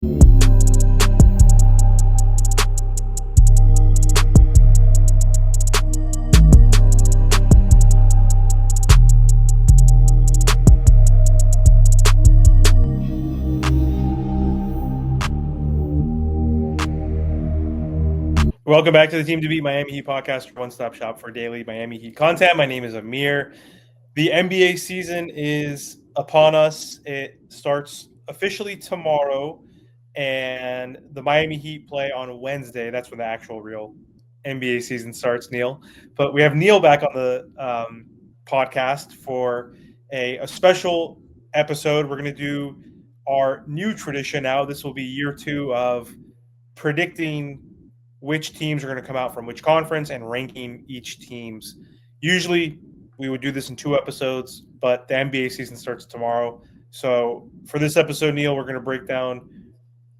Welcome back to the Team to Beat Miami Heat podcast, one-stop shop for daily Miami Heat content. My name is Amir. The NBA season is upon us. It starts officially tomorrow, and the Miami Heat play on Wednesday. That's when the actual real NBA season starts, Neil. But we have Neil back on the podcast for a special episode. We're going to do our new tradition now. This will be year 2 of predicting which teams are going to come out from which conference and ranking each team's. Usually we would do this in 2 episodes, but the NBA season starts tomorrow. So for this episode, Neil, we're going to break down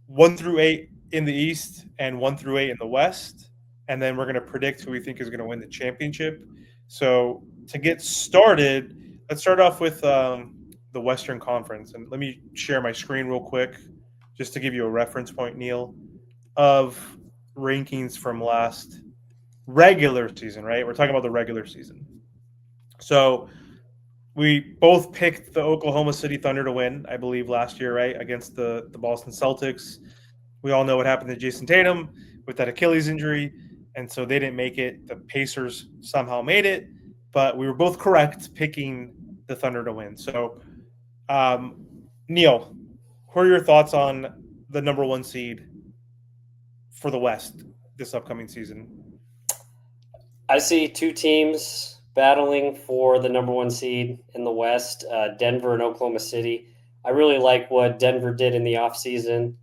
1 through 8 in the East and 1 through 8 in the West. And then we're going to predict who we think is going to win the championship. So to get started, let's start off with the Western Conference. And let me share my screen real quick just to give you a reference point, Neil, of rankings from last regular season, right? We're talking about the regular season. So we both picked the Oklahoma City Thunder to win, I believe, last year, right, against the Boston Celtics. We all know what happened to Jason Tatum with that Achilles injury, and so they didn't make it. The Pacers somehow made it, but we were both correct picking the Thunder to win. So, Neil, what are your thoughts on the number 1 seed for the West this upcoming season? I see 2 teams battling for the number 1 seed in the West, Denver and Oklahoma City. I really like what Denver did in the offseason.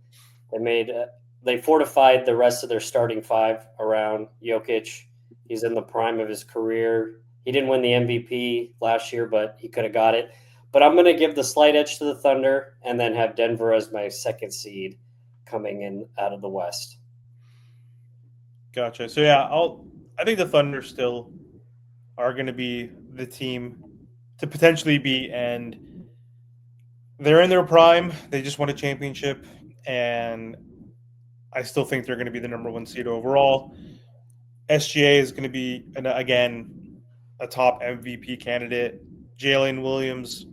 They fortified the rest of their starting 5 around Jokic. He's in the prime of his career. He didn't win the MVP last year, but he could have got it. But I'm going to give the slight edge to the Thunder and then have Denver as my 2nd seed coming in out of the West. Gotcha. So yeah, I think the Thunder still are going to be the team to potentially beat, and they're in their prime. They just won a championship, and I still think they're going to be the number 1 seed overall. SGA is going to be, again, a top MVP candidate. Jalen Williams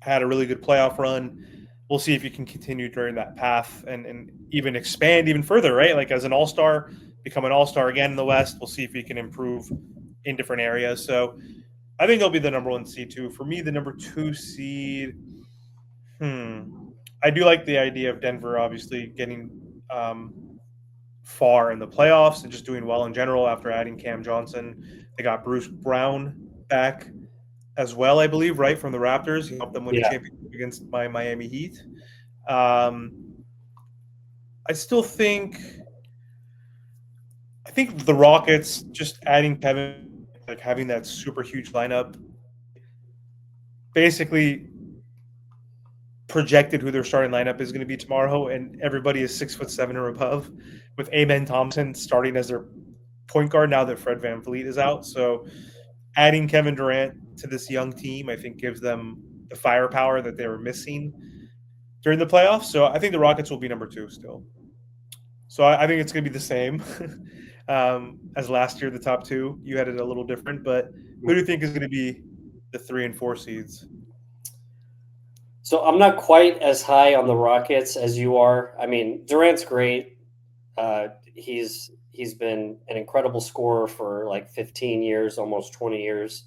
had a really good playoff run. We'll see if he can continue during that path and even expand even further, right? Like as an all-star, become an all-star again in the West. We'll see if he can improve in different areas. So I think they'll be the number 1 seed too. For me, the number 2 seed, I do like the idea of Denver obviously getting far in the playoffs and just doing well in general after adding Cam Johnson. They got Bruce Brown back as well, I believe, right, from the Raptors. He helped them win the championship against my Miami Heat. I think the Rockets, just adding Kevin, like having that super huge lineup, basically projected who their starting lineup is going to be tomorrow, and everybody is 6'7" or above, with Amen Thompson starting as their point guard now that Fred VanVleet is out. So adding Kevin Durant to this young team, I think, gives them the firepower that they were missing during the playoffs. So I think the Rockets will be number 2 still. So I think it's going to be the same as last year, the top 2. You had it a little different, but who do you think is going to be the 3 and 4 seeds? So I'm not quite as high on the Rockets as you are. I mean, Durant's great. He's been an incredible scorer for like 15 years, almost 20 years.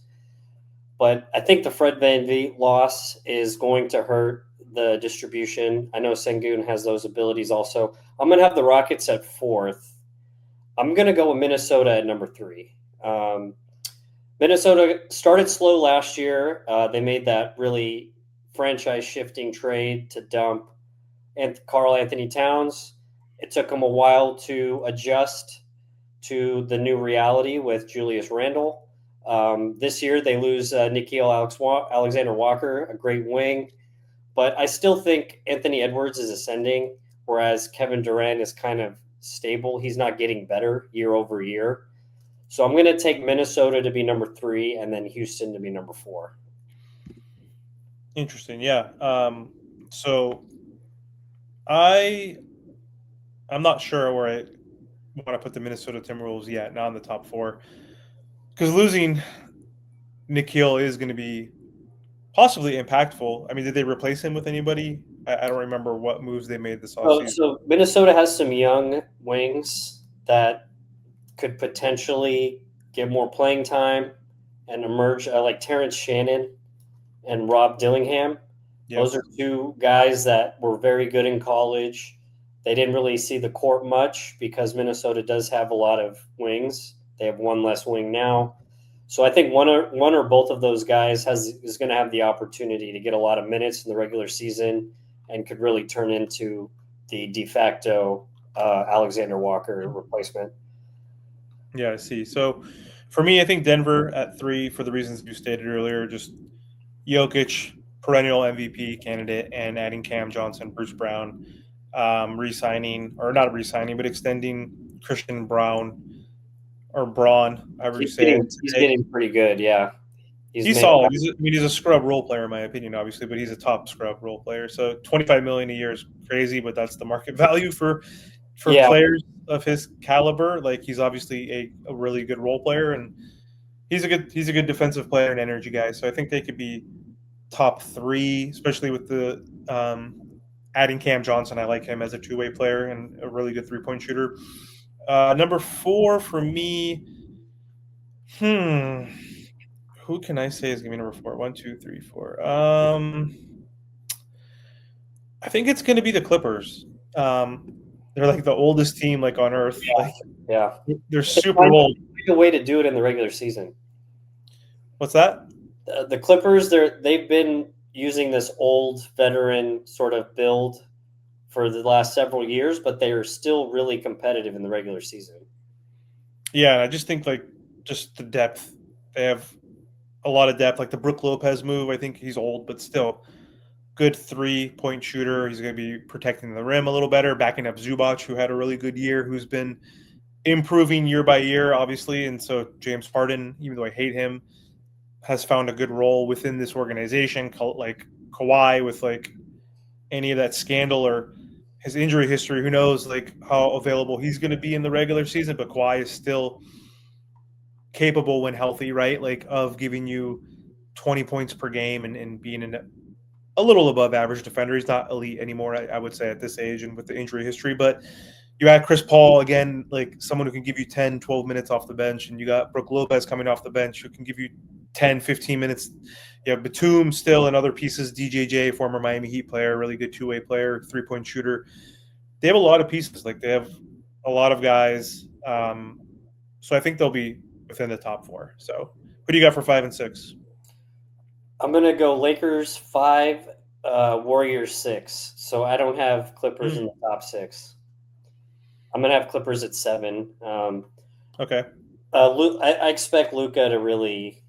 But I think the Fred VanVleet loss is going to hurt the distribution. I know Sengun has those abilities also. I'm going to have the Rockets at 4th. I'm going to go with Minnesota at number 3. Minnesota started slow last year. They made that really franchise-shifting trade to dump Karl Anthony Towns. It took them a while to adjust to the new reality with Julius Randle. This year, they lose Nickeil Alexander-Walker, a great wing. But I still think Anthony Edwards is ascending, whereas Kevin Durant is kind of stable. He's not getting better year over year. So I'm going to take Minnesota to be number 3 and then Houston to be number 4. Interesting. Yeah. So I I'm not sure where I want to put the Minnesota Timberwolves yet, not in the top four, because losing Nikhil is going to be possibly impactful. I mean, did they replace him with anybody? I don't remember what moves they made this offseason. So Minnesota has some young wings that could potentially get more playing time and emerge, like Terrence Shannon and Rob Dillingham. Yep. Those are two guys that were very good in college. They didn't really see the court much because Minnesota does have a lot of wings. They have one less wing now. So I think one or both of those guys is going to have the opportunity to get a lot of minutes in the regular season and could really turn into the de facto Alexander Walker replacement. Yeah, I see. So for me, I think Denver at 3 for the reasons you stated earlier. Just Jokic, perennial MVP candidate, and adding Cam Johnson, Bruce Brown, re-signing or not re-signing, but extending Christian Brown or Braun, however you say it. He's getting pretty good. Yeah, He's solid. He's a scrub role player in my opinion, obviously, but he's a top scrub role player. So 25 million a year is crazy, but that's the market value for players of his caliber. Like he's obviously a really good role player, and he's a good defensive player and energy guy. So I think they could be top 3, especially with the adding Cam Johnson. I like him as a two-way player and a really good 3-point shooter. Number 4 for me. Who can I say is going to be number 4? 1, 2, 3, 4. I think it's going to be the Clippers. They're like the oldest team like on earth. They're super old. A way to do it in the regular season. What's that? The Clippers, they've been using this old veteran sort of build for the last several years, but they are still really competitive in the regular season. Yeah, and I just think like just the depth. They have a lot of depth. Like the Brook Lopez move, I think he's old, but still good 3-point shooter. He's going to be protecting the rim a little better, backing up Zubac, who had a really good year, who's been improving year by year, obviously. And so James Harden, even though I hate him, has found a good role within this organization. Like Kawhi, with like any of that scandal or his injury history, who knows like how available he's going to be in the regular season. But Kawhi is still capable when healthy, right? Like of giving you 20 points per game and being a little above average defender. He's not elite anymore, I would say, at this age and with the injury history. But you add Chris Paul, again, like someone who can give you 10, 12 minutes off the bench. And you got Brook Lopez coming off the bench who can give you 10, 15 minutes. You have Batum still and other pieces. DJJ, former Miami Heat player, really good two-way player, 3-point shooter. They have a lot of pieces. Like they have a lot of guys. So I think they'll be within the top 4. So who do you got for 5 and 6? I'm going to go Lakers 5, Warriors 6. So I don't have Clippers in the top 6. I'm going to have Clippers at 7. Okay. I expect Luka to really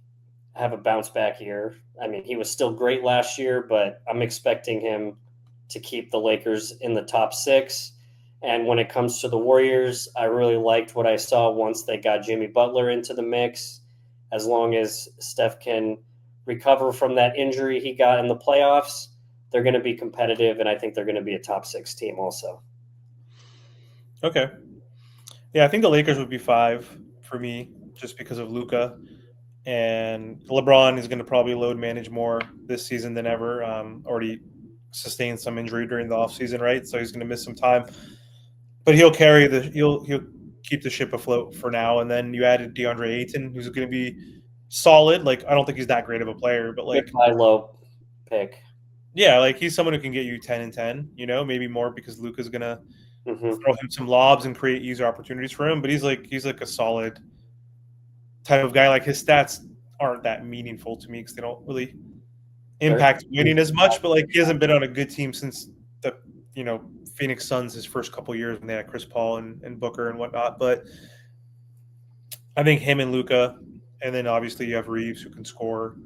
have a bounce back year. I mean, he was still great last year, but I'm expecting him to keep the Lakers in the top 6. And when it comes to the Warriors, I really liked what I saw once they got Jimmy Butler into the mix. As long as Steph can recover from that injury he got in the playoffs, they're going to be competitive, and I think they're going to be a top 6 team also. Okay. Yeah, I think the Lakers would be 5 for me just because of Luka. And LeBron is going to probably load manage more this season than ever. Already sustained some injury during the offseason, right? So he's going to miss some time. But he'll keep the ship afloat for now. And then you added DeAndre Ayton, who's going to be solid. Like, I don't think he's that great of a player, but like high low pick. Yeah, like he's someone who can get you 10 and 10, maybe more because Luka's going to throw him some lobs and create easier opportunities for him. But he's like a solid type of guy. Like his stats aren't that meaningful to me because they don't really impact winning as much. But like he hasn't been on a good team since the Phoenix Suns his first couple years when they had Chris Paul and Booker and whatnot. But I think him and Luka, and then obviously you have Reeves who can score,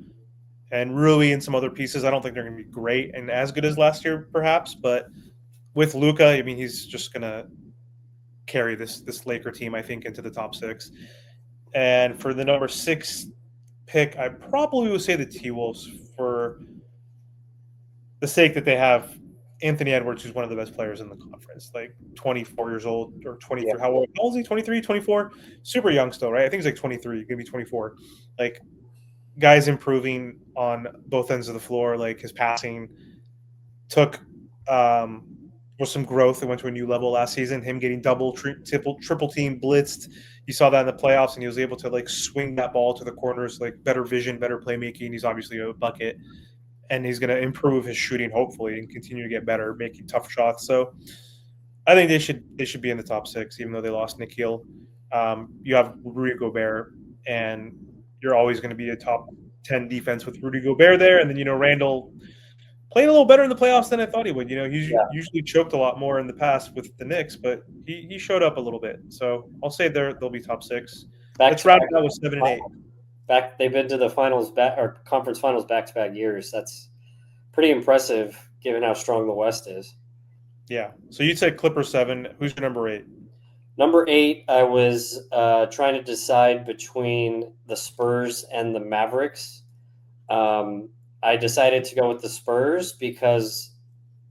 and Rui and some other pieces. I don't think they're going to be great and as good as last year, perhaps. But with Luka, I mean, he's just going to carry this Laker team, I think, into the top 6. And for the number 6 pick, I probably would say the T-Wolves for the sake that they have Anthony Edwards, who's one of the best players in the conference, like 24 years old or 23. Yeah. How old is he? 23, 24? Super young still, right? I think he's like 23, gonna be 24. Like, guys improving on both ends of the floor. Like, his passing took was some growth. It went to a new level last season. Him getting double, triple team blitzed. You saw that in the playoffs, and he was able to like swing that ball to the corners, like better vision, better playmaking. He's obviously a bucket, and he's going to improve his shooting hopefully and continue to get better, making tough shots. So I think they should be in the top 6, even though they lost Nikhil. You have Rudy Gobert, and you're always going to be a top 10 defense with Rudy Gobert there, and then Randall played a little better in the playoffs than I thought he would. He's usually choked a lot more in the past with the Knicks, but he showed up a little bit. So I'll say they'll be top 6. Let's round it out with 7 and 8. They've been to the finals or conference finals back-to-back years. That's pretty impressive given how strong the West is. Yeah. So you'd say Clippers 7. Who's your number 8? Number 8, I was trying to decide between the Spurs and the Mavericks. I decided to go with the Spurs because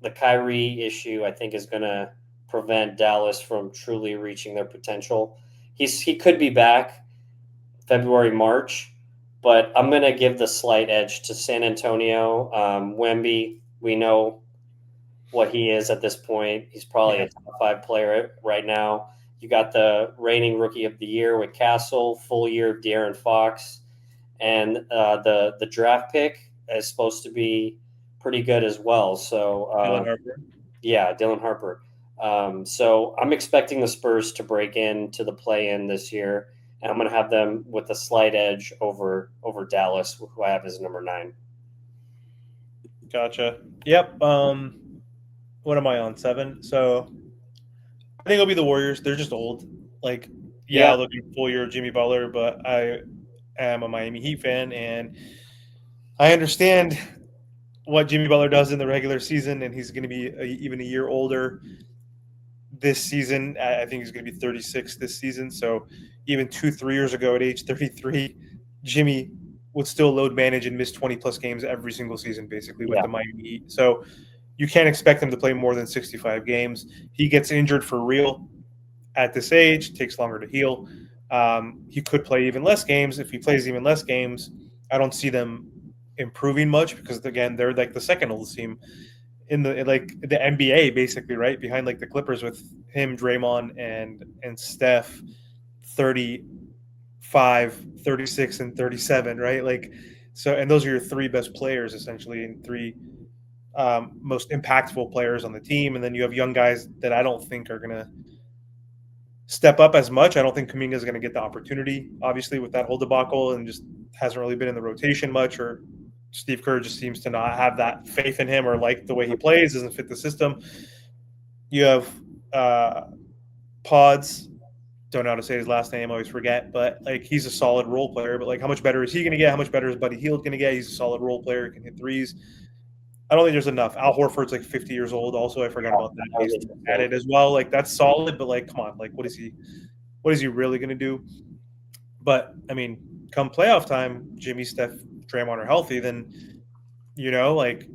the Kyrie issue, I think, is going to prevent Dallas from truly reaching their potential. He could be back February, March, but I'm going to give the slight edge to San Antonio. Wemby, we know what he is at this point. He's probably a top 5 player right now. You got the reigning rookie of the year with Castle, full year of De'Aaron Fox, and the draft pick is supposed to be pretty good as well. So Dylan Harper. Yeah, Dylan Harper. So I'm expecting the Spurs to break into the play-in this year, and I'm going to have them with a slight edge over Dallas, who I have as number 9. Gotcha. Yep. What am I on? 7? So I think it'll be the Warriors. They're just old. Like, looking full year of Jimmy Butler, but I am a Miami Heat fan, and I understand what Jimmy Butler does in the regular season, and he's going to be even a year older this season. I think he's going to be 36 this season. So even 2-3 years ago at age 33, Jimmy would still load manage and miss 20-plus games every single season, basically, with the Miami Heat. So you can't expect him to play more than 65 games. He gets injured for real at this age, takes longer to heal. He could play even less games. If he plays even less games, I don't see them improving much because, again, they're like the second oldest team in the NBA, basically, right behind like the Clippers with him, Draymond, and Steph, 35, 36, and 37, right? Like, so, and those are your 3 best players essentially, and 3 most impactful players on the team. And then you have young guys that I don't think are going to step up as much. I don't think Kuminga is going to get the opportunity, obviously, with that whole debacle, and just hasn't really been in the rotation much, or Steve Kerr just seems to not have that faith in him or like the way he plays, doesn't fit the system. You have Pods, don't know how to say his last name, always forget, but like he's a solid role player. But like, how much better is he going to get? How much better is Buddy Hield going to get? He's a solid role player, can hit threes. I don't think there's enough. Al Horford's like 50 years old. Also, I forgot about that. He's at it as well. Like, that's solid, but like, come on, like, what is he really going to do? But I mean, come playoff time, Jimmy, Steph, Draymond are healthy, then like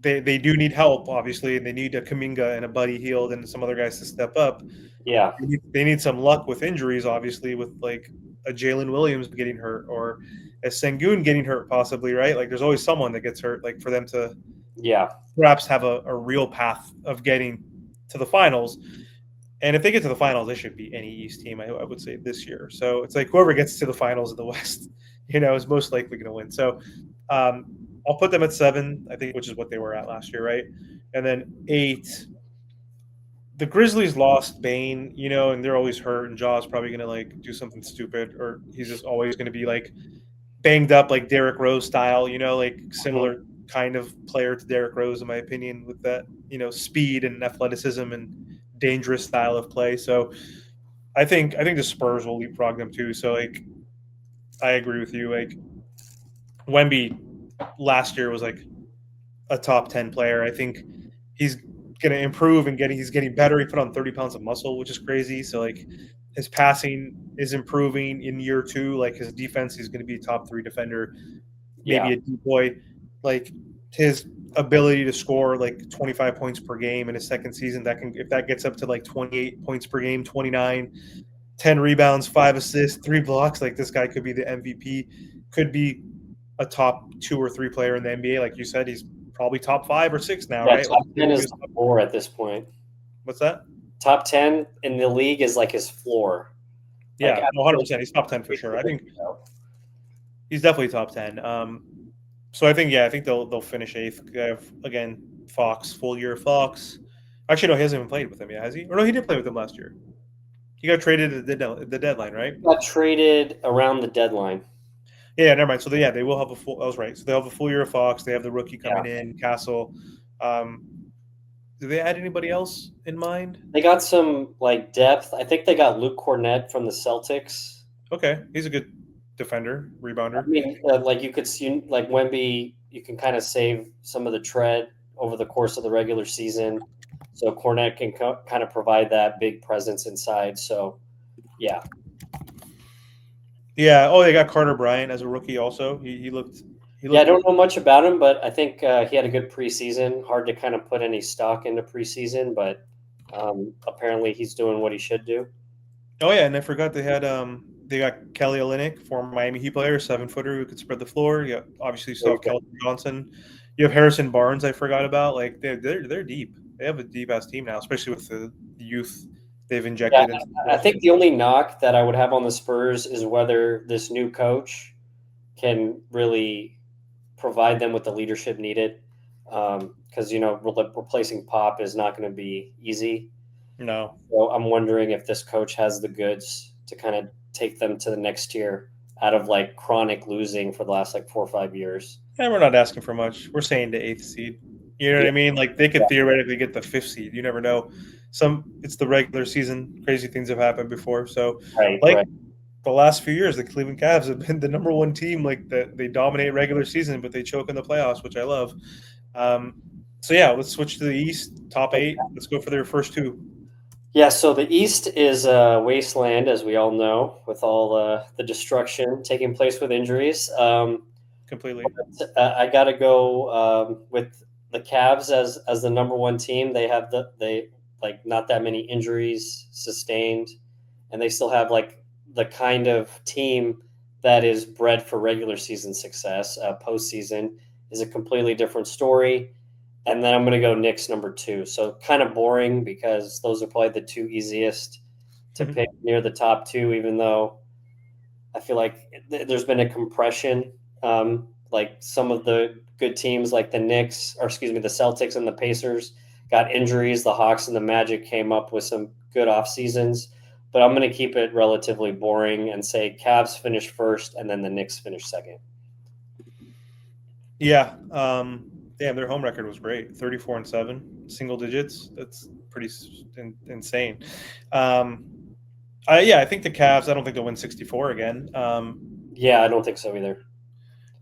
they do need help, obviously, and they need a Kuminga and a Buddy Hield and some other guys to step up. Yeah, they need some luck with injuries, obviously, with like a Jalen Williams getting hurt or a Sengun getting hurt, possibly, right? Like, there's always someone that gets hurt, like for them to perhaps have a real path of getting to the finals. And if they get to the finals, they should beat any East team, I would say, this year. So it's like whoever gets to the finals of the West, is most likely going to win. So I'll put them at 7, I think, which is what they were at last year, right? And then 8, the Grizzlies lost Bane, and they're always hurt, and Jaw's probably going to like do something stupid, or he's just always going to be like banged up, like Derrick Rose style, like similar kind of player to Derrick Rose, in my opinion, with that, speed and athleticism and dangerous style of play. So I think the Spurs will leapfrog them too. So like, I agree with you. Like, Wemby last year was like a top 10 player. I think he's going to improve and he's getting better. He put on 30 pounds of muscle, which is crazy. So like, his passing is improving in year 2. Like, his defense, he's going to be a top 3 defender, maybe a decoy. Like, his ability to score like 25 points per game in his second season, that can, if that gets up to like 28 points per game, 29, 10 rebounds, 5 assists, 3 blocks, like this guy could be the MVP, could be a top 2 or 3 player in the NBA. Like you said, he's probably top 5 or 6 now, Yeah, right? Like, top 10 is the floor at this point. what's that? Top 10 in the league is like his floor. Yeah, Like, 100%. He's top 10 for sure. I think he's definitely top 10. So I think they'll finish 8th. They have, again, Fox, full year of Fox. Actually, no, he hasn't even played with him yet, has he? Or no, he did play with him last year. He got traded at the deadline, right? got traded around the deadline. Yeah, never mind. So they will have a full. I was right. So they'll have a full year of Fox. They have the rookie coming in, Castle. Do they add anybody else in mind? They got some like depth. I think they got Luke Cornett from the Celtics. Okay, he's a good defender, rebounder. I mean, like you could see, like Wemby, you can kind of save some of the tread over the course of the regular season. So Cornett can kind of provide that big presence inside. So, yeah. Yeah. Oh, they got Carter Bryant as a rookie. Also, he looked. Yeah, I don't know much about him, but I think he had a good preseason. Hard to kind of put any stock into preseason, but apparently he's doing what he should do. Oh yeah, and I forgot they got Kelly Olynyk, former Miami Heat player, 7-footer who could spread the floor. Yeah, obviously you still have Keldon Johnson. You have Harrison Barnes. I forgot about. Like they're deep. They have a deep ass team now, especially with the youth they've injected. Yeah, I think the only knock that I would have on the Spurs is whether this new coach can really provide them with the leadership needed. Because replacing Pop is not going to be easy. No. So I'm wondering if this coach has the goods to kind of take them to the next tier out of like chronic losing for the last like 4 or 5 years. And we're not asking for much. We're saying the 8th seed. You know what I mean? Like they could theoretically get the 5th seed. You never know. It's the regular season. Crazy things have happened before. So the last few years, the Cleveland Cavs have been the number 1 team. Like they dominate regular season, but they choke in the playoffs, which I love. So yeah, let's switch to the East. Top 8. Let's go for their first 2. Yeah, so the East is a wasteland, as we all know, with all the destruction taking place with injuries. Completely. I got to go with the Cavs as the number 1 team. They have not that many injuries sustained, and they still have like the kind of team that is bred for regular season success. Postseason is a completely different story. And then I'm going to go Knicks number 2. So kind of boring because those are probably the 2 easiest to pick near the top 2, even though I feel like there's been a compression. Like some of the good teams like the Celtics and the Pacers got injuries. The Hawks and the Magic came up with some good off seasons. But I'm going to keep it relatively boring and say Cavs finish first and then the Knicks finish second. Yeah. Damn, their home record was great. 34-7, single digits. That's pretty insane. I think the Cavs, I don't think they'll win 64 again. Yeah, I don't think so either.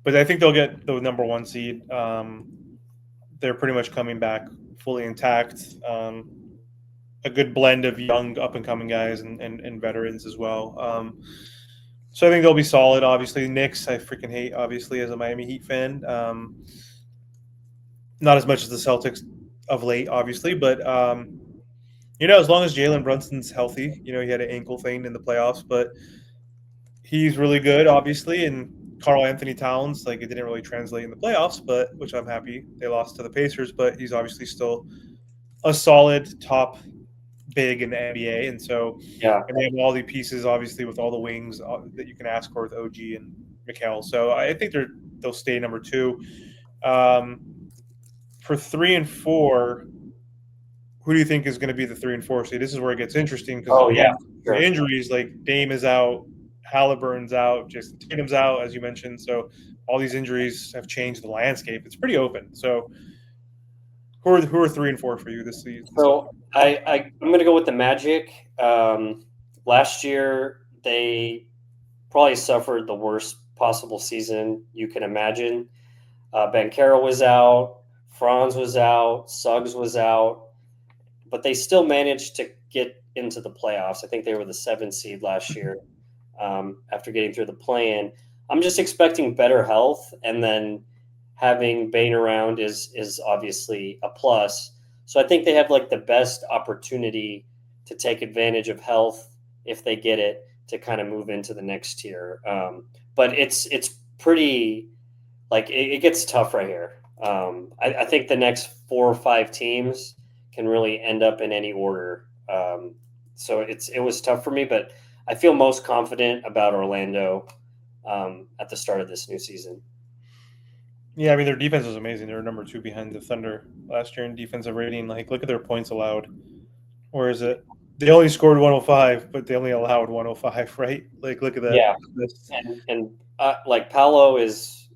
But I think they'll get the number 1 seed. They're pretty much coming back fully intact. A good blend of young, up-and-coming guys and veterans as well. So I think they'll be solid, obviously. Knicks, I freaking hate, obviously, as a Miami Heat fan. Not as much as the Celtics of late, obviously, but as long as Jalen Brunson's healthy, he had an ankle thing in the playoffs, but he's really good, obviously, and Karl Anthony Towns, like it didn't really translate in the playoffs, but which I'm happy they lost to the Pacers, but he's obviously still a solid top big in the NBA, and so and they have all the pieces, obviously, with all the wings that you can ask for with OG and Mikal. So I think they'll stay number 2. For 3 and 4, who do you think is going to be the 3 and 4 seed? This is where it gets interesting because the injuries, like Dame is out, Halliburton's out, Jason Tatum's out, as you mentioned. So all these injuries have changed the landscape. It's pretty open. So who are 3 and 4 for you this season? So I'm going to go with the Magic. Last year they probably suffered the worst possible season you can imagine. Banchero was out. Franz was out, Suggs was out, but they still managed to get into the playoffs. I think they were the 7th seed last year after getting through the play-in. I'm just expecting better health, and then having Bane around is obviously a plus. So I think they have like the best opportunity to take advantage of health if they get it to kind of move into the next tier. But it's pretty like it gets tough right here. I think the next 4 or 5 teams can really end up in any order. So it was tough for me, but I feel most confident about Orlando at the start of this new season. Yeah, I mean their defense is amazing. They were number 2 behind the Thunder last year in defensive rating. Like, look at their points allowed. Or is it they only scored 105, but they only allowed 105, right? Like, look at that. Yeah, and like Paolo he's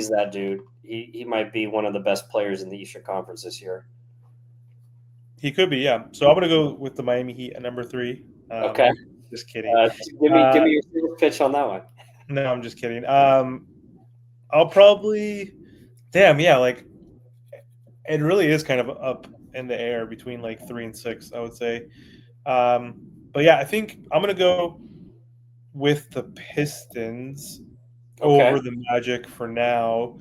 that dude. He might be one of the best players in the Eastern Conference this year. He could be, yeah. So I'm gonna go with the Miami Heat at number 3. Okay, Just kidding. give me your favorite pitch on that one. No, I'm just kidding. I'll probably, damn, yeah, like it really is kind of up in the air between like 3 and 6, I would say. But yeah, I think I'm gonna go with the Pistons Okay. over the Magic for now.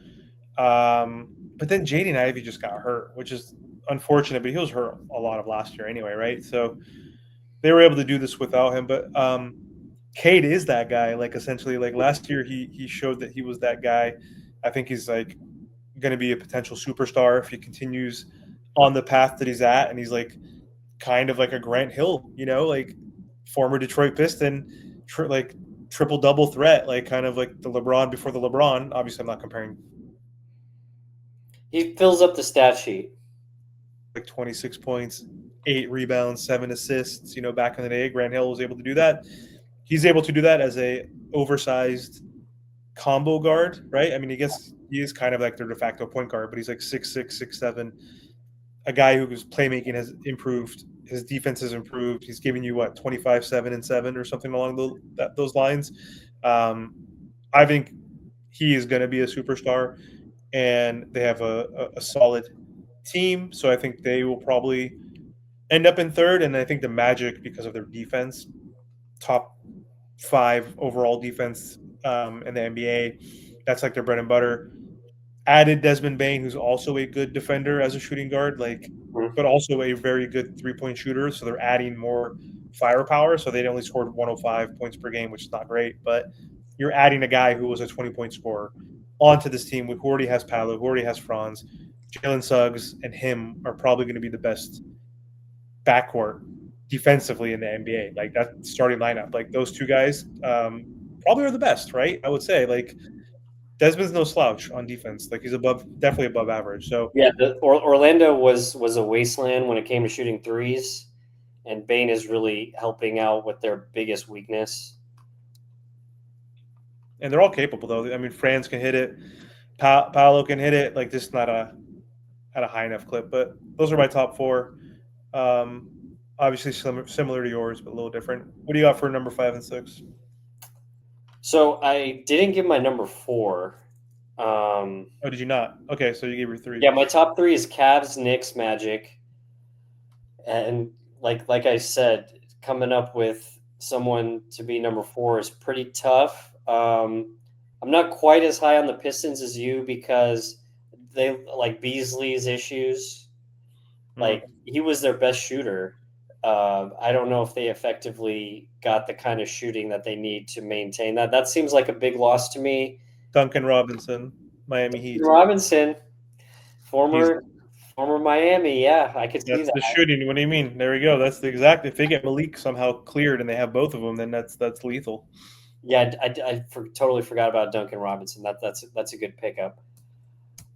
But then Jaden Ivey just got hurt, which is unfortunate. But he was hurt a lot of last year anyway, right? So they were able to do this without him. But Cade is that guy. Like, essentially, like last year, he showed that he was that guy. I think he's like going to be a potential superstar if he continues on the path that he's at, and he's like kind of like a Grant Hill, like former Detroit Piston, like triple double threat, like kind of like the LeBron before the LeBron. Obviously, I'm not comparing. He fills up the stat sheet. Like 26 points, 8 rebounds, 7 assists. Back in the day, Grant Hill was able to do that. He's able to do that as a oversized combo guard, right? I mean, he is kind of like their de facto point guard, but he's like 6'6", 6'7", a guy whose playmaking has improved. His defense has improved. He's giving you 25, 7, and 7 or something along those lines. I think he is going to be a superstar, and they have a solid team. So I think they will probably end up in third. And I think the Magic, because of their defense, top 5 overall defense in the NBA, that's like their bread and butter. Added Desmond Bane, who's also a good defender as a shooting guard, but also a very good 3-point shooter. So they're adding more firepower. So they only scored 105 points per game, which is not great. But you're adding a guy who was a 20-point scorer onto this team, who already has Paolo, who already has Franz. Jalen Suggs and him are probably going to be the best backcourt defensively in the NBA. Like, that starting lineup, like those two guys probably are the best, right? I would say, like, Desmond's no slouch on defense. Like, he's definitely above average. So yeah, Orlando was a wasteland when it came to shooting threes, and Bane is really helping out with their biggest weakness. And they're all capable, though. I mean, Franz can hit it, Paolo can hit it. Like, just not at a high enough clip. But those are my top 4. Obviously similar to yours, but a little different. What do you got for number 5 and 6? So I didn't give my number 4. Oh, did you not? Okay, so you gave your 3. Yeah, my top 3 is Cavs, Knicks, Magic, and like I said, coming up with someone to be number 4 is pretty tough. I'm not quite as high on the Pistons as you because they like Beasley's issues. Like, he was their best shooter. I don't know if they effectively got the kind of shooting that they need to maintain that. That seems like a big loss to me. Duncan Robinson, Miami Heat. Robinson, former Miami. Yeah, I could see that. That's the shooting. What do you mean? There we go. That's the exact. If they get Malik somehow cleared and they have both of them, then that's lethal. Yeah, I totally forgot about Duncan Robinson. That's a good pickup.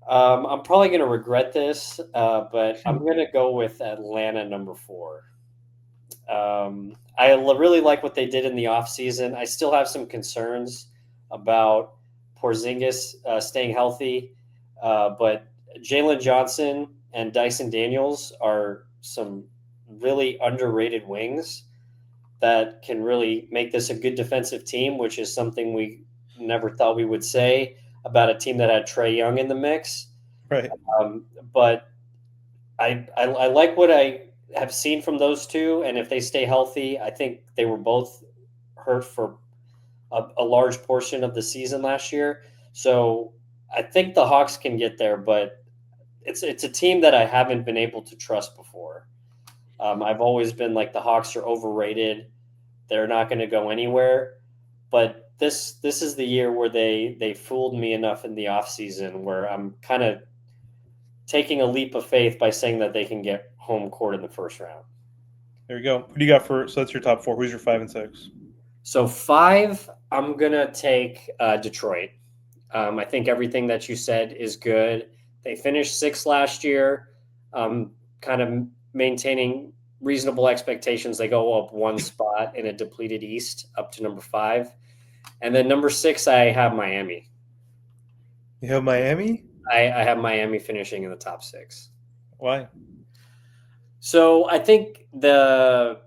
I'm probably going to regret this, but I'm going to go with Atlanta number 4. I really like what they did in the offseason. I still have some concerns about Porzingis staying healthy, but Jalen Johnson and Dyson Daniels are some really underrated wings that can really make this a good defensive team, which is something we never thought we would say about a team that had Trae Young in the mix. Right. But I like what I have seen from those two, and if they stay healthy, I think they were both hurt for a large portion of the season last year. So I think the Hawks can get there, but it's a team that I haven't been able to trust before. I've always been like the Hawks are overrated. They're not going to go anywhere. But this is the year where they fooled me enough in the offseason where I'm kind of taking a leap of faith by saying that they can get home court in the first round. There you go. Who do you got for? So that's your top four. Who's your 5 and 6? So 5, I'm gonna take Detroit. I think everything that you said is good. They finished 6th last year, kind of maintaining reasonable expectations. They go up one spot in a depleted East up to number 5. And then number 6, I have Miami. You have Miami? I have Miami finishing in the top 6. Why? So I think the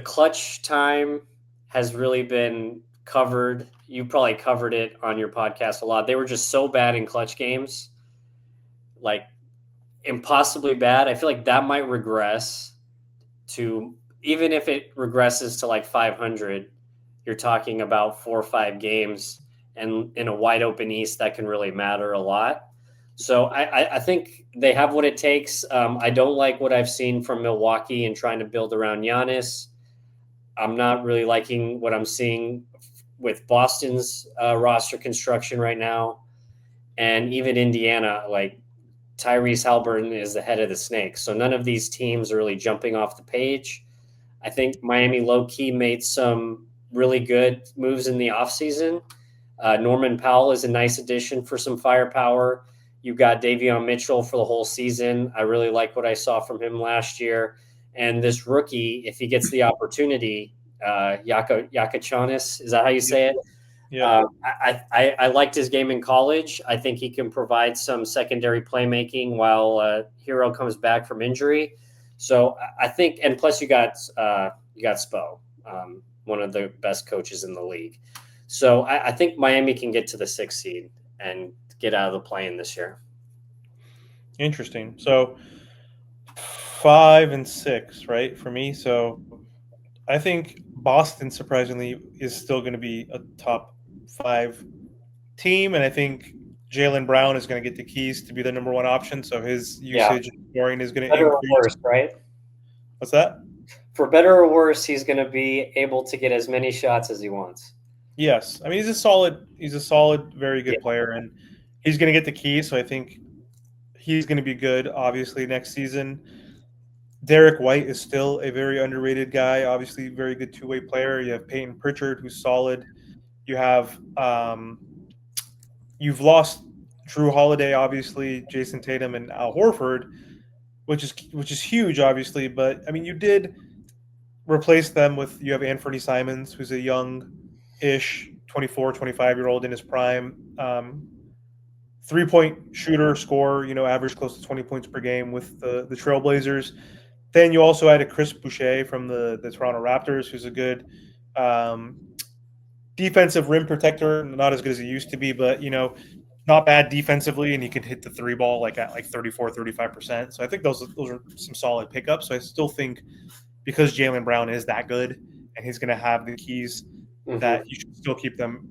clutch time has really been covered. You probably covered it on your podcast a lot. They were just so bad in clutch games, like impossibly bad. I feel like that might regress to, even if it regresses to like 500, you're talking about 4 or 5 games, and in a wide open East that can really matter a lot. So I think they have what it takes. I don't like what I've seen from Milwaukee and trying to build around Giannis. I'm not really liking what I'm seeing with Boston's roster construction right now. And even Indiana, like Tyrese Halliburton is the head of the snake. So none of these teams are really jumping off the page. I think Miami low-key made some really good moves in the offseason. Norman Powell is a nice addition for some firepower. You've got Davion Mitchell for the whole season. I really like what I saw from him last year. And this rookie, if he gets the opportunity, Yakachanis, is that how you say it? Yeah. I liked his game in college. I think he can provide some secondary playmaking while Hero comes back from injury. So I think, and plus you got Spo, one of the best coaches in the league. So I think Miami can get to the 6th seed and get out of the play-in this year. Interesting. So 5 and 6, right, for me. So I think Boston, surprisingly, is still going to be a top 5 team, and I think Jaylen Brown is going to get the keys to be the number 1 option. So his usage and scoring is going to Better or increase. worse, right? What's that? For better or worse, he's going to be able to get as many shots as he wants. Yes, I mean he's a solid, very good player, and he's going to get the keys. So I think he's going to be good. Obviously, next season. Derek White is still a very underrated guy. Obviously, very good 2-way player. You have Peyton Pritchard, who's solid. You have you've lost Drew Holiday, obviously, Jason Tatum, and Al Horford, which is huge, obviously. But I mean, you did replace them with, you have Anthony Simons, who's a young-ish 24, 25-year-old in his prime. 3-point shooter, scorer, average close to 20 points per game with the Trailblazers. Then you also added Chris Boucher from the Toronto Raptors, who's a good defensive rim protector, not as good as he used to be, but, not bad defensively, and he can hit the 3 ball at 34, 35%. So I think those are some solid pickups. So I still think because Jaylen Brown is that good and he's going to have the keys, that you should still keep them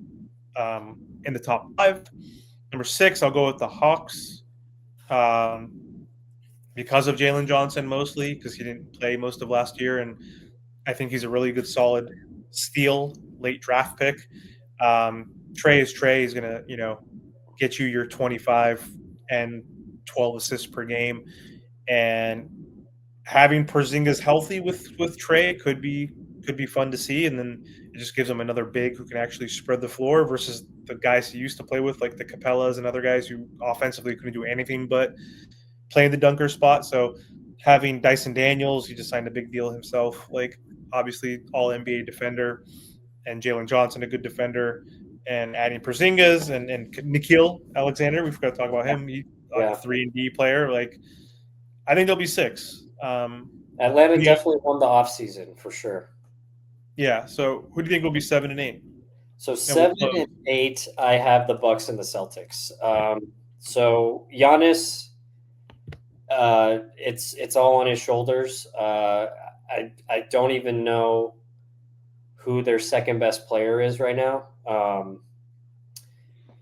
in the top 5. Number 6, I'll go with the Hawks because of Jalen Johnson mostly, because he didn't play most of last year, and I think he's a really good, solid steal, late draft pick. Trey is Trey. He's going to, get you your 25 and 12 assists per game. And having Porzingis healthy with Trey could be fun to see, and then it just gives him another big who can actually spread the floor versus the guys he used to play with, like the Capellas and other guys who offensively couldn't do anything but play in the dunker spot. So having Dyson Daniels, he just signed a big deal himself, like obviously all NBA defender, and Jalen Johnson, a good defender, and adding Porzingis and Nickeil Alexander, we forgot to talk about him. He's a 3-and-D player. Like, I think they'll be 6. Atlanta definitely won the offseason for sure. Yeah. So who do you think will be 7 and 8? So 7 and 8, I have the Bucks and the Celtics. So Giannis, it's all on his shoulders. I don't even know who their second best player is right now.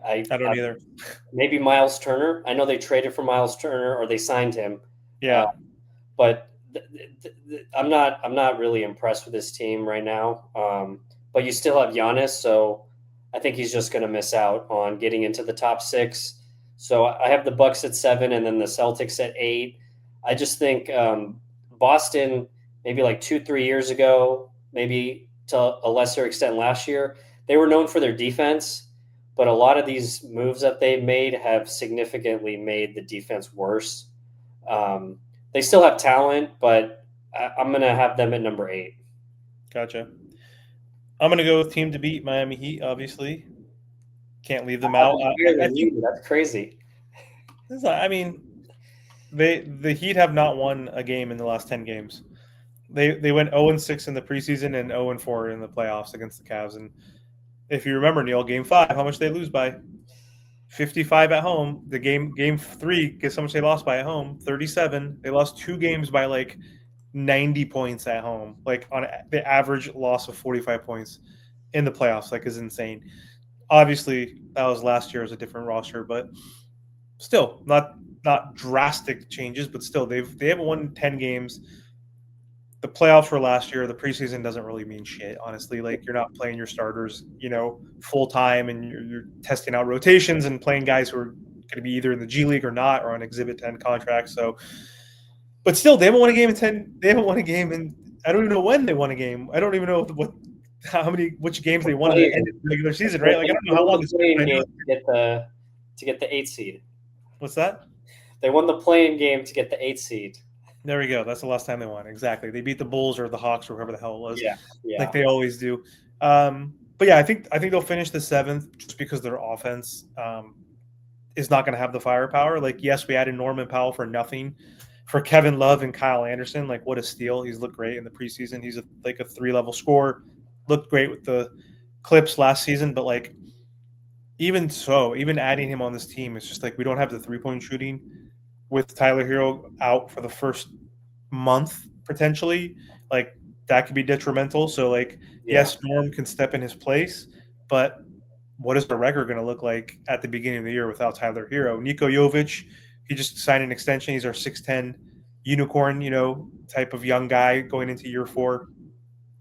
I don't either. maybe Miles Turner. I know they traded for Miles Turner or they signed him. Yeah. But I'm not really impressed with this team right now. But you still have Giannis, so I think he's just going to miss out on getting into the top 6. So I have the Bucks at 7, and then the Celtics at 8. I just think Boston, maybe like 2-3 years ago, maybe to a lesser extent last year, they were known for their defense. But a lot of these moves that they've made have significantly made the defense worse. They still have talent, but I'm going to have them at number 8. Gotcha. I'm going to go with team to beat Miami Heat, obviously. Can't leave them out. I think that's crazy. I mean, the Heat have not won a game in the last 10 games. They went 0-6 in the preseason and 0-4 in the playoffs against the Cavs. And if you remember, Neil, Game 5, how much they lose by? 55 at home. The game 3, guess how much they lost by at home? 37. They lost 2 games by like 90 points at home. Like on the average loss of 45 points in the playoffs, like is insane. Obviously, that was last year as a different roster, but still not drastic changes, but still they haven't won 10 games. The playoffs were last year. The preseason doesn't really mean shit, honestly. Like you're not playing your starters, full time, and you're testing out rotations and playing guys who are going to be either in the G League or not, or on Exhibit 10 contracts. So, but still, they haven't won a game in 10. They haven't won a game, and I don't even know when they won a game. I don't even know which games they won in the regular season, right? Like I don't know how long it's been. To get the 8 seed. What's that? They won the play-in game to get the 8 seed. There we go. That's the last time they won. Exactly. They beat the Bulls or the Hawks or whoever the hell it was. Yeah. Like they always do. But yeah, I think they'll finish the 7th just because their offense is not going to have the firepower. Like, yes, we added Norman Powell for nothing. For Kevin Love and Kyle Anderson, like what a steal. He's looked great in the preseason. He's a 3-level scorer. Looked great with the Clips last season, but like even adding him on this team, it's just like we don't have the 3-point shooting. With Tyler Hero out for the first month, potentially, like that could be detrimental. So, like, yes, Norm can step in his place, but what is the record going to look like at the beginning of the year without Tyler Hero? Niko Jovic, he just signed an extension. He's our 6'10" unicorn, type of young guy going into year 4.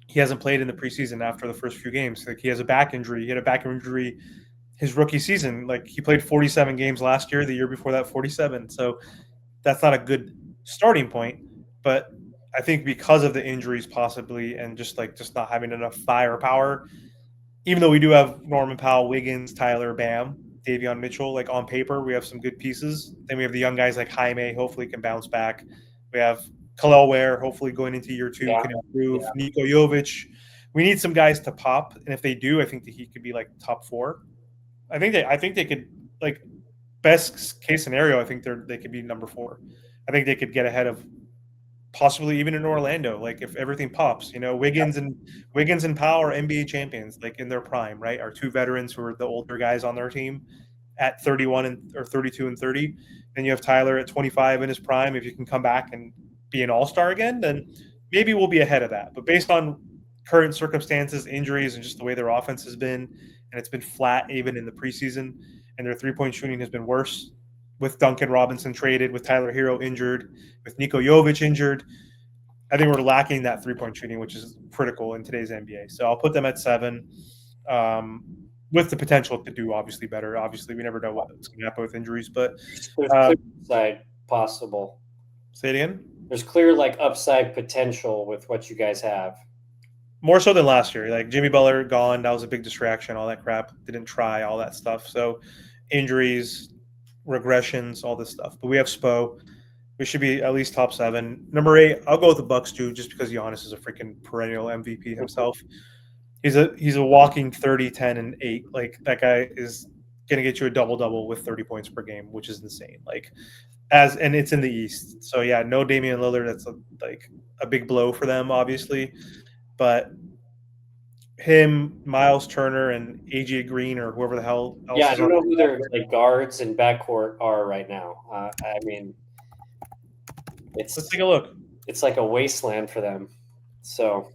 He hasn't played in the preseason after the first few games. Like he has a back injury. He had a back injury his rookie season. Like he played 47 games last year, the year before that 47. So that's not a good starting point. But I think because of the injuries possibly and just not having enough firepower, even though we do have Norman Powell, Wiggins, Tyler, Bam, Davion Mitchell, like on paper, we have some good pieces. Then we have the young guys like Jaime, hopefully can bounce back. We have Khalil Ware, hopefully going into year 2 can improve. Yeah. Niko Jovic. We need some guys to pop. And if they do, I think that he could be like top 4. I think they could, like, best case scenario, I think they could be number 4. I think they could get ahead of possibly even in Orlando. Like if everything pops, Wiggins and Powell are NBA champions, like in their prime, right? Our 2 veterans who are the older guys on their team at 31 or 32 and 30. Then you have Tyler at 25 in his prime. If you can come back and be an all-star again, then maybe we'll be ahead of that. But based on current circumstances, injuries, and just the way their offense has been, and it's been flat even in the preseason, and their 3-point shooting has been worse with Duncan Robinson traded, with Tyler Hero injured, with Niko Jovic injured. I think we're lacking that 3-point shooting, which is critical in today's NBA. So I'll put them at 7 with the potential to do obviously better. Obviously, we never know what's going to happen with injuries, but there's clear upside possible. Say it again? There's clear upside potential with what you guys have. More so than last year. Like Jimmy Butler gone, that was a big distraction, all that crap. Didn't try all that stuff. So injuries, regressions, all this stuff. But we have Spo. We should be at least top 7. Number 8, I'll go with the Bucks too, just because Giannis is a freaking perennial MVP himself. He's a walking 30, 10, and 8. Like that guy is gonna get you a double-double with 30 points per game, which is insane. And it's in the East. So yeah, no Damian Lillard. That's a big blow for them, obviously. But him, Miles Turner, and AJ Green, or whoever the hell else. Yeah, I don't know who their guards and backcourt are right now. I mean, let's take a look. It's like a wasteland for them. So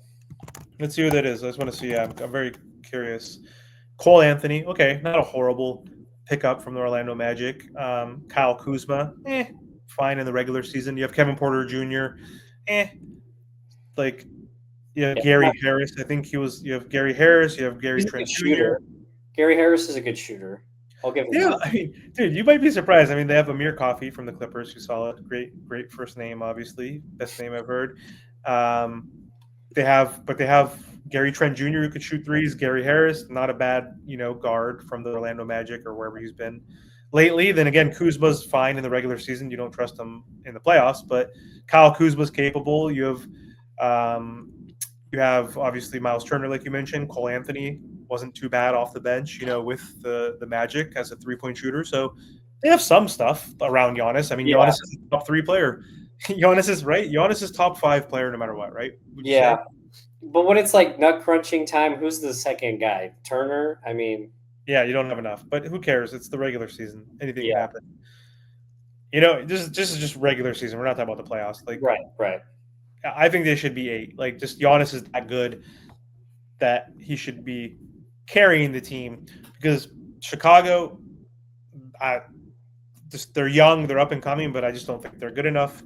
let's see who that is. I just want to see. I'm very curious. Cole Anthony, okay, not a horrible pickup from the Orlando Magic. Kyle Kuzma, fine in the regular season. You have Kevin Porter Jr., like you have Gary Harris. I think you have Gary Harris. You have Gary he's a Trent good Jr. shooter. Gary Harris is a good shooter. I'll give him Yeah, that. I mean, dude, you might be surprised. I mean, they have Amir Coffey from the Clippers, who's solid. Great first name, obviously, best name I've heard. They have Gary Trent Jr. who could shoot threes. Gary Harris, not a bad guard from the Orlando Magic or wherever he's been lately. Then again, Kuzma's fine in the regular season. You don't trust him in the playoffs, but Kyle Kuzma's capable. You have obviously Miles Turner, like you mentioned. Cole Anthony wasn't too bad off the bench, with the Magic as a 3-point shooter. So they have some stuff around Giannis. I mean, Giannis is a top 3 player. Giannis is right. Giannis is top 5 player no matter what, right? Would you say? But when it's like nut crunching time, who's the second guy? Turner? I mean, yeah, you don't have enough, but who cares? It's the regular season. Anything can happen. This is just regular season. We're not talking about the playoffs. Like, right. I think they should be 8. Like, just Giannis is that good that he should be carrying the team, because Chicago, they're young, they're up and coming, but I just don't think they're good enough.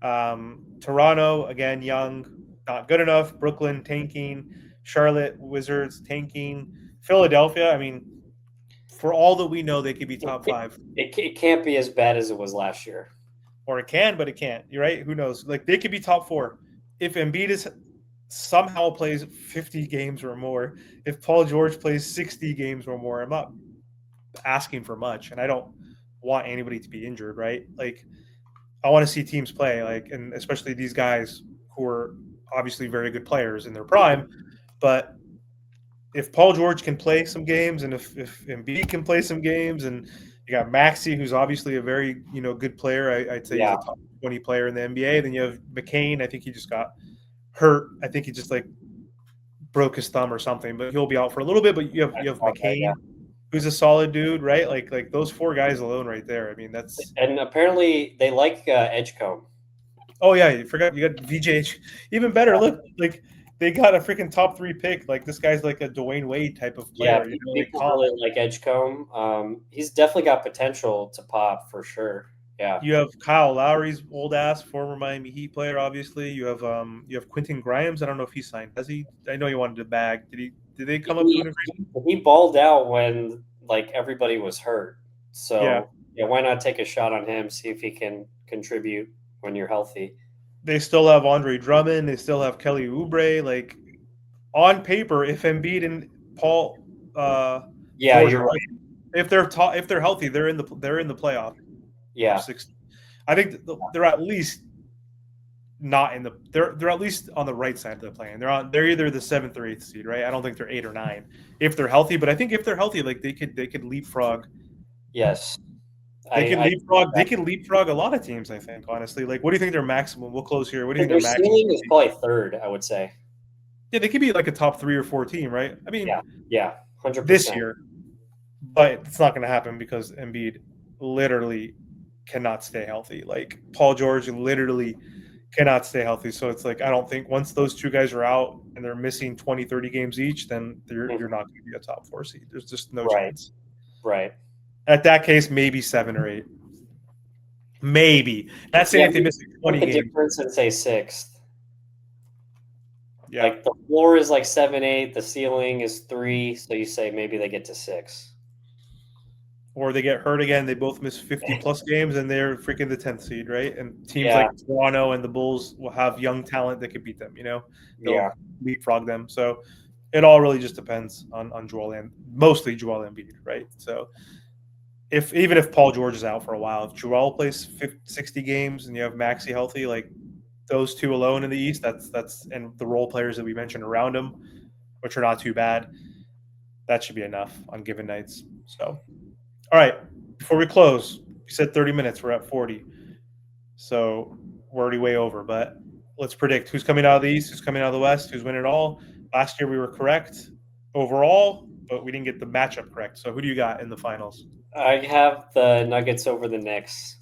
Toronto, again, young, not good enough. Brooklyn, tanking. Charlotte, Wizards, tanking. Philadelphia, I mean, for all that we know, they could be top 5. It can't be as bad as it was last year. Or it can, but it can't. You're right. Who knows? Like, they could be top 4. If Embiid somehow plays 50 games or more, if Paul George plays 60 games or more, I'm not asking for much, and I don't want anybody to be injured, right? Like, I want to see teams play, like, and especially these guys who are obviously very good players in their prime. But if Paul George can play some games, and if Embiid can play some games, and you got Maxey, who's obviously a very good player, I'd say he's a top 20 player in the NBA. Then you have McCain. I think he just got hurt. I think he just broke his thumb or something, but he'll be out for a little bit. But you have McCain, who's a solid dude, right? Like those 4 guys alone right there. I mean, that's, and apparently they like Edgecombe. Oh yeah, you forgot you got VJ. Even better, look, like they got a freaking top 3 pick. Like, this guy's like a Dwayne Wade type of player. Yeah, people really like Edgecombe. He's definitely got potential to pop for sure. Yeah. You have Kyle Lowry's old ass, former Miami Heat player. Obviously, you have Quentin Grimes. I don't know if he signed. Has he? I know he wanted to bag. Did they come up to an agreement? He balled out when everybody was hurt. So yeah, why not take a shot on him? See if he can contribute when you're healthy. They still have Andre Drummond. They still have Kelly Oubre. Like, on paper, if Embiid and Paul, you're right. If they're healthy, they're in the playoff. Yeah, I think they're at least not in the. They're at least on the right side of the plan. They're either the 7th or 8th seed, right? I don't think they're 8 or 9 if they're healthy. But I think if they're healthy, like, they could leapfrog. Yes. They can leapfrog a lot of teams, I think, honestly. Like, what do you think their maximum? We'll close here. What do you think their ceiling is? Probably 3rd, I would say. Yeah, they could be like a top 3 or 4 team, right? I mean, yeah, 100% this year. But it's not going to happen because Embiid literally cannot stay healthy. Like, Paul George literally cannot stay healthy. So it's like, I don't think once those 2 guys are out and they're missing 20, 30 games each, then you're not going to be a top 4 seed. There's just no chance. Right. At that case, maybe 7 or 8. Maybe. That's saying if they miss 20 games. The difference and say 6th. Yeah. Like, the floor is 7, 8. The ceiling is 3. So you say maybe they get to 6. Or they get hurt again. They both miss 50-plus games, and they're freaking the 10th seed, right? And teams like Toronto and the Bulls will have young talent that could beat them, They'll leapfrog them. So it all really just depends on mostly Joel Embiid, right? So even if Paul George is out for a while, if Joel plays 60 games and you have Maxey healthy, like, those 2 alone in the East, that's and the role players that we mentioned around him, which are not too bad, that should be enough on given nights. So, all right, before we close, you said 30 minutes. We're at 40. So we're already way over, but let's predict who's coming out of the East, who's coming out of the West, who's winning it all. Last year we were correct overall, but we didn't get the matchup correct. So who do you got in the finals? I have the Nuggets over the Knicks.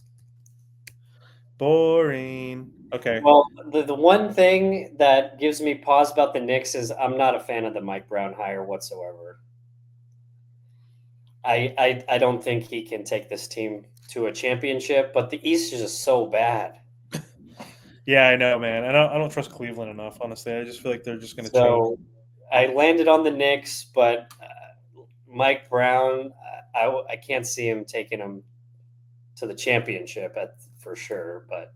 Boring. Okay. Well, the one thing that gives me pause about the Knicks is I'm not a fan of the Mike Brown hire whatsoever. I don't think he can take this team to a championship, but the East is just so bad. Yeah, I know, man. I don't trust Cleveland enough, honestly. I just feel like they're just going to choke. So I landed on the Knicks, but Mike Brown, I can't see him taking him to the championship for sure. But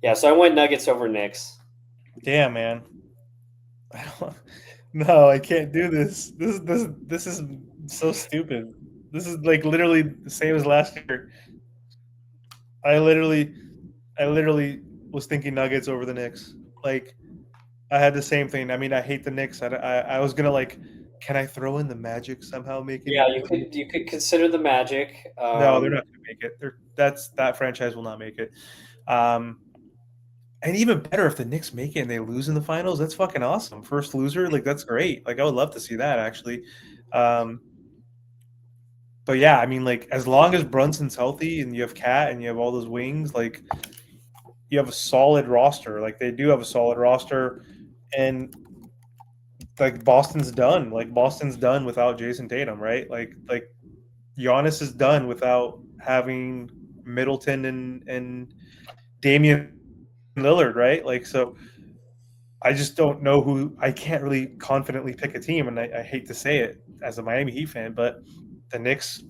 yeah, so I went Nuggets over Knicks. Damn, man. I don't, no, I can't do this. This is so stupid. This is like literally the same as last year. I literally I literally was thinking Nuggets over the Knicks. Like I had the same thing. I mean, I hate the Knicks. I was gonna like, can I throw in the Magic somehow making Yeah, it? you could consider the Magic. No, they're not gonna make it. That franchise will not make it. Um, and even better if the Knicks make it and they lose in the finals. That's fucking awesome. First loser, like that's great. Like I would love to see that actually. Um, but yeah, I mean, like as long as Brunson's healthy and you have Cat and you have all those wings, like you have a solid roster. Like they do have a solid roster, and like Boston's done. Like Boston's done without Jason Tatum, right? Like Giannis is done without having Middleton and Damian Lillard, right? Like so. I just don't know who. I can't really confidently pick a team, and I hate to say it as a Miami Heat fan, but the Knicks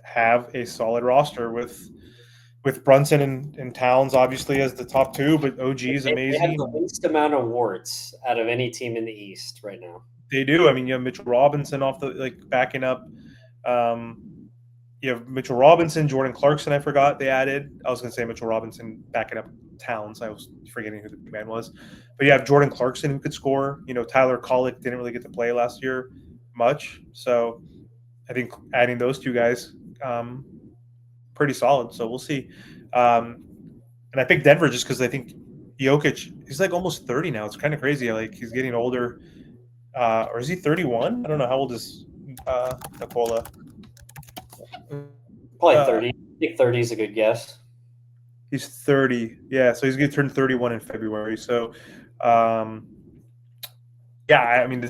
have a solid roster with Brunson and Towns obviously as the top two, but OG is They have amazing. the least amount of warts out of any team in the East right now. They do. I mean, you have Mitchell Robinson off the like backing up. Um, you have Mitchell Robinson, Jordan Clarkson. I forgot they added. I was going to say Mitchell Robinson backing up Towns. I was forgetting who the big man was, but you have Jordan Clarkson who could score. You know, Tyler Kolek didn't really get to play last year much, so I think adding those two guys, pretty solid. So we'll see. And I picked Denver just because I think Jokic, he's like almost 30 now. It's kind of crazy. Like he's getting older. Or is he 31? I don't know. How old is Nikola? Probably Uh, 30. I think 30 is a good guess. he's 30. Yeah, so he's going to turn 31 in February. So, um, yeah, I mean,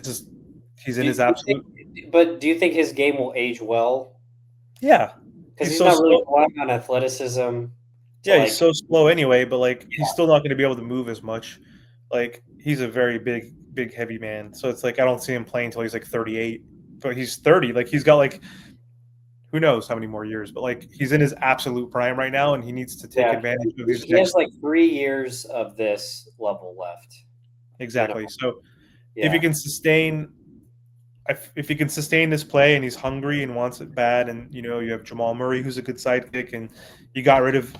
he's in his absolute. But do you think his game will age well? Yeah, Because he's so not really slow. relying on athleticism to Yeah, he's like. so slow anyway, but like he's Yeah, still not going to be able to move as much. Like he's a very big, heavy man. So it's like I don't see him playing until he's like 38. But he's 30. Like he's got like who knows how many more years, but like he's in his absolute prime right now, and he needs to take yeah. advantage of these He has next. like 3 years of this level left. Exactly. So if he Yeah, can sustain, if he can sustain this play, and he's hungry and wants it bad, and you know you have Jamal Murray who's a good sidekick, and you got rid of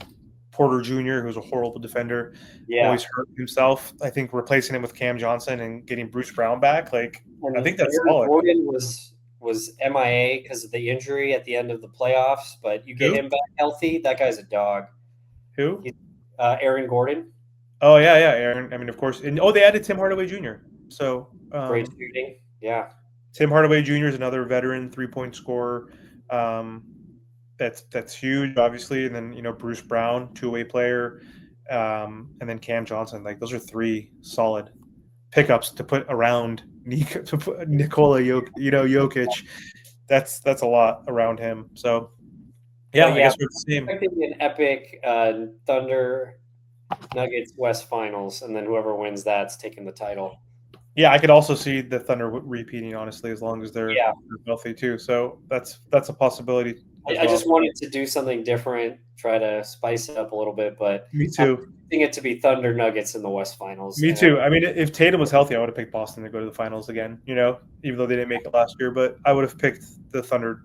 Porter Jr., who's a horrible defender, yeah. always hurt himself. I think replacing him with Cam Johnson and getting Bruce Brown back, like I And think that's Aaron solid. Gordon was MIA because of the injury at the end of the playoffs, but you get Who? him back healthy. That guy's a dog. Who? He's, Aaron Gordon, Oh yeah, Aaron. I mean, of course. And they added Tim Hardaway Jr. So great shooting. Yeah, Tim Hardaway Jr. is another veteran 3-point scorer. Um, that's huge, obviously. And then Bruce Brown, two-way player, and then Cam Johnson. Like those are three solid pickups to put around Nikola Jokic. That's a lot around him. So yeah, but I yeah, guess we're the same. expecting an epic Thunder Nuggets West Finals, and then whoever wins that's taking the title. Yeah, I could also see the Thunder repeating, honestly, as long as they're Yeah, healthy too. So that's a possibility as I well. just wanted to do something different, try to spice it up a little bit, but Me I'm too. expecting it to be Thunder Nuggets in the West Finals. Me And too. I mean, if Tatum was healthy, I would have picked Boston to go to the finals again. Even though they didn't make it last year, but I would have picked the Thunder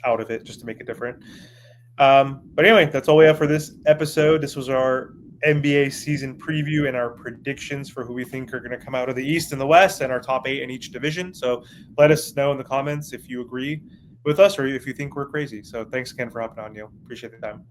out of it just to make it different. But anyway, that's all we have for this episode. This was our NBA season preview and our predictions for who we think are going to come out of the East and the West and our top 8 in each division. So let us know in the comments if you agree with us or if you think we're crazy. So thanks again for hopping on, Neil. Appreciate the time.